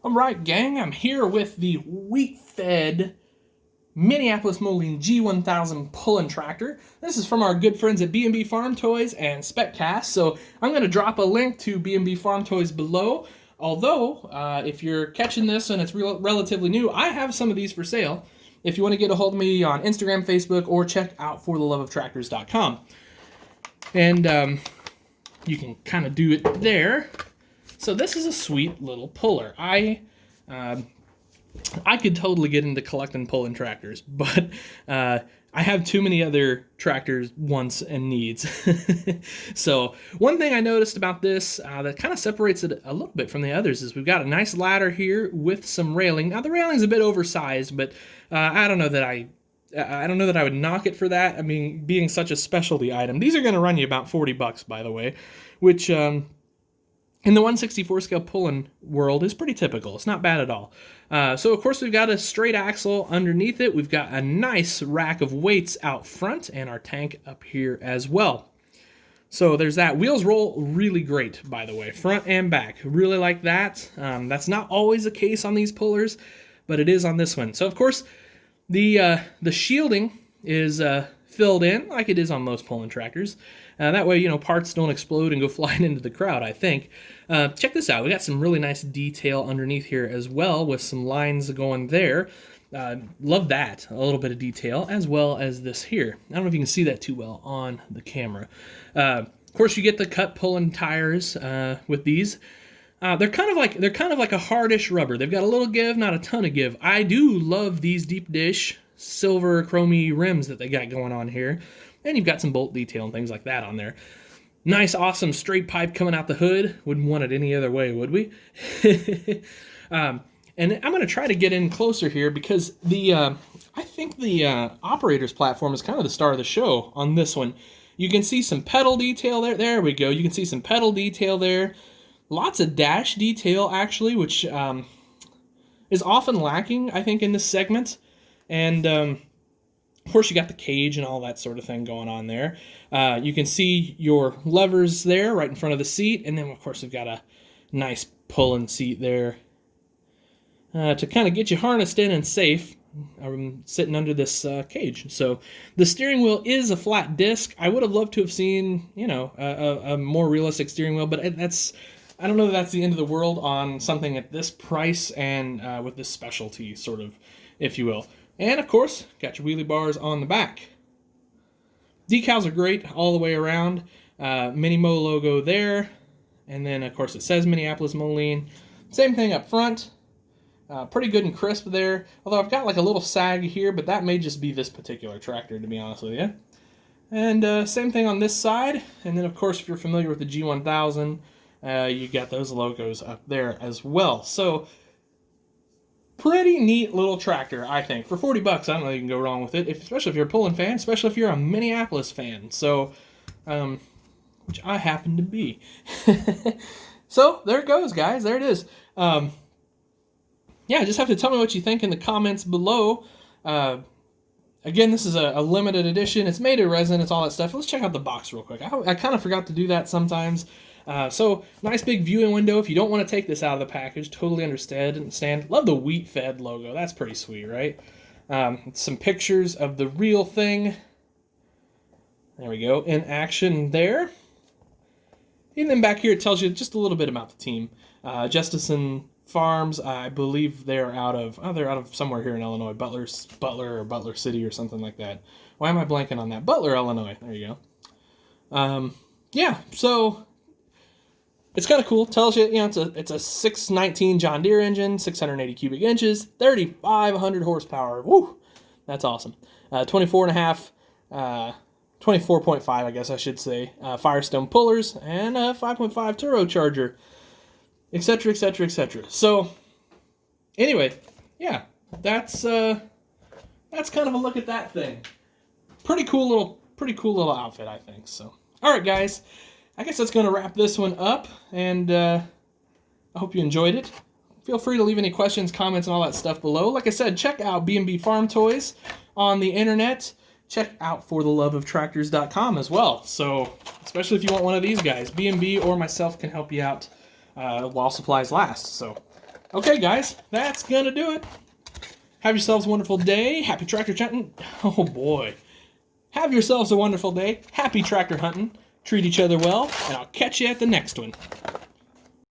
All right, gang, I'm here with the wheat-fed Minneapolis Moline G1000 pull-in tractor. This is from our good friends at B&B Farm Toys and SpecCast, so I'm going to drop a link to B&B Farm Toys below. Although, if you're catching this and it's relatively new, I have some of these for sale. If you want to get a hold of me on Instagram, Facebook, or check out fortheloveoftractors.com. And you can kind of do it there. So this is a sweet little puller. I could totally get into collecting pull-in tractors, but I have too many other tractors, wants, and needs. So one thing I noticed about this that kind of separates it a little bit from the others is we've got a nice ladder here with some railing. Now the railing's a bit oversized, but I don't know that I would knock it for that. I mean, being such a specialty item. These are going to run you about $40, by the way, which in the 1/64 scale pull-in world is pretty typical. It's not bad at all. So, of course, we've got a straight axle underneath it. We've got a nice rack of weights out front and our tank up here as well. So there's that. Wheels roll really great, by the way, front and back. Really like that. That's not always the case on these pullers, but it is on this one. So, of course, the shielding is filled in like it is on most pull-in tractors. That way, parts don't explode and go flying into the crowd, I think. Check this out. We got some really nice detail underneath here as well with some lines going there. Love that. A little bit of detail as well as this here. I don't know if you can see that too well on the camera. Of course, you get the cut pull-in tires with these. They're kind of like a hardish rubber. They've got a little give, not a ton of give. I do love these deep dish silver chromy rims that they got going on here. And you've got some bolt detail and things like that on there. Nice, awesome straight pipe coming out the hood. Wouldn't want it any other way, would we? And I'm going to try to get in closer here because I think the operator's platform is kind of the star of the show on this one. You can see some pedal detail there. There we go. You can see some pedal detail there. Lots of dash detail, actually, which is often lacking, I think, in this segment. And of course, you got the cage and all that sort of thing going on there. You can see your levers there right in front of the seat. And then, of course, we've got a nice pull-in seat there to kind of get you harnessed in and safe. I'm sitting under this cage. So the steering wheel is a flat disc. I would have loved to have seen, a more realistic steering wheel, but I don't know that that's the end of the world on something at this price and with this specialty, sort of, if you will. And, of course, got your wheelie bars on the back. Decals are great all the way around. Mini-Mo logo there. And then, of course, it says Minneapolis Moline. Same thing up front. Pretty good and crisp there. Although I've got like a little sag here, but that may just be this particular tractor, to be honest with you. And same thing on this side. And then, of course, if you're familiar with the G1000, you got those logos up there as well. So, pretty neat little tractor, I think. For $40, I don't know you can go wrong with it, especially if you're a pull-in fan, especially if you're a Minneapolis fan. So, which I happen to be. So, there it goes, guys. There it is. Yeah, just have to tell me what you think in the comments below. Again, this is a limited edition. It's made of resin. It's all that stuff. Let's check out the box real quick. I kind of forgot to do that sometimes. So, nice big viewing window. If you don't want to take this out of the package, totally understand. Love the wheat-fed logo. That's pretty sweet, right? Some pictures of the real thing. There we go, in action there. And then back here, it tells you just a little bit about the team. Justison Farms, I believe they're out of somewhere here in Illinois. Butler or Butler City or something like that. Why am I blanking on that? Butler, Illinois. There you go. Yeah, so it's kind of cool. Tells you, it's a 619 John Deere engine, 680 cubic inches, 3,500 horsepower. Woo! That's awesome. 24.5, 24.5, I guess I should say, Firestone pullers, and a 5.5 turbocharger, etc., etc., etc. So, anyway, yeah, that's kind of a look at that thing. Pretty cool little outfit, I think. So, all right, guys. I guess that's going to wrap this one up, and I hope you enjoyed it. Feel free to leave any questions, comments, and all that stuff below. Like I said, check out B&B Farm Toys on the internet. Check out fortheloveoftractors.com as well. So, especially if you want one of these guys, B&B or myself can help you out while supplies last. So, Okay, guys, that's going to do it. Have yourselves a wonderful day. Happy tractor hunting. Oh, boy. Have yourselves a wonderful day. Happy tractor hunting. Treat each other well, and I'll catch you at the next one.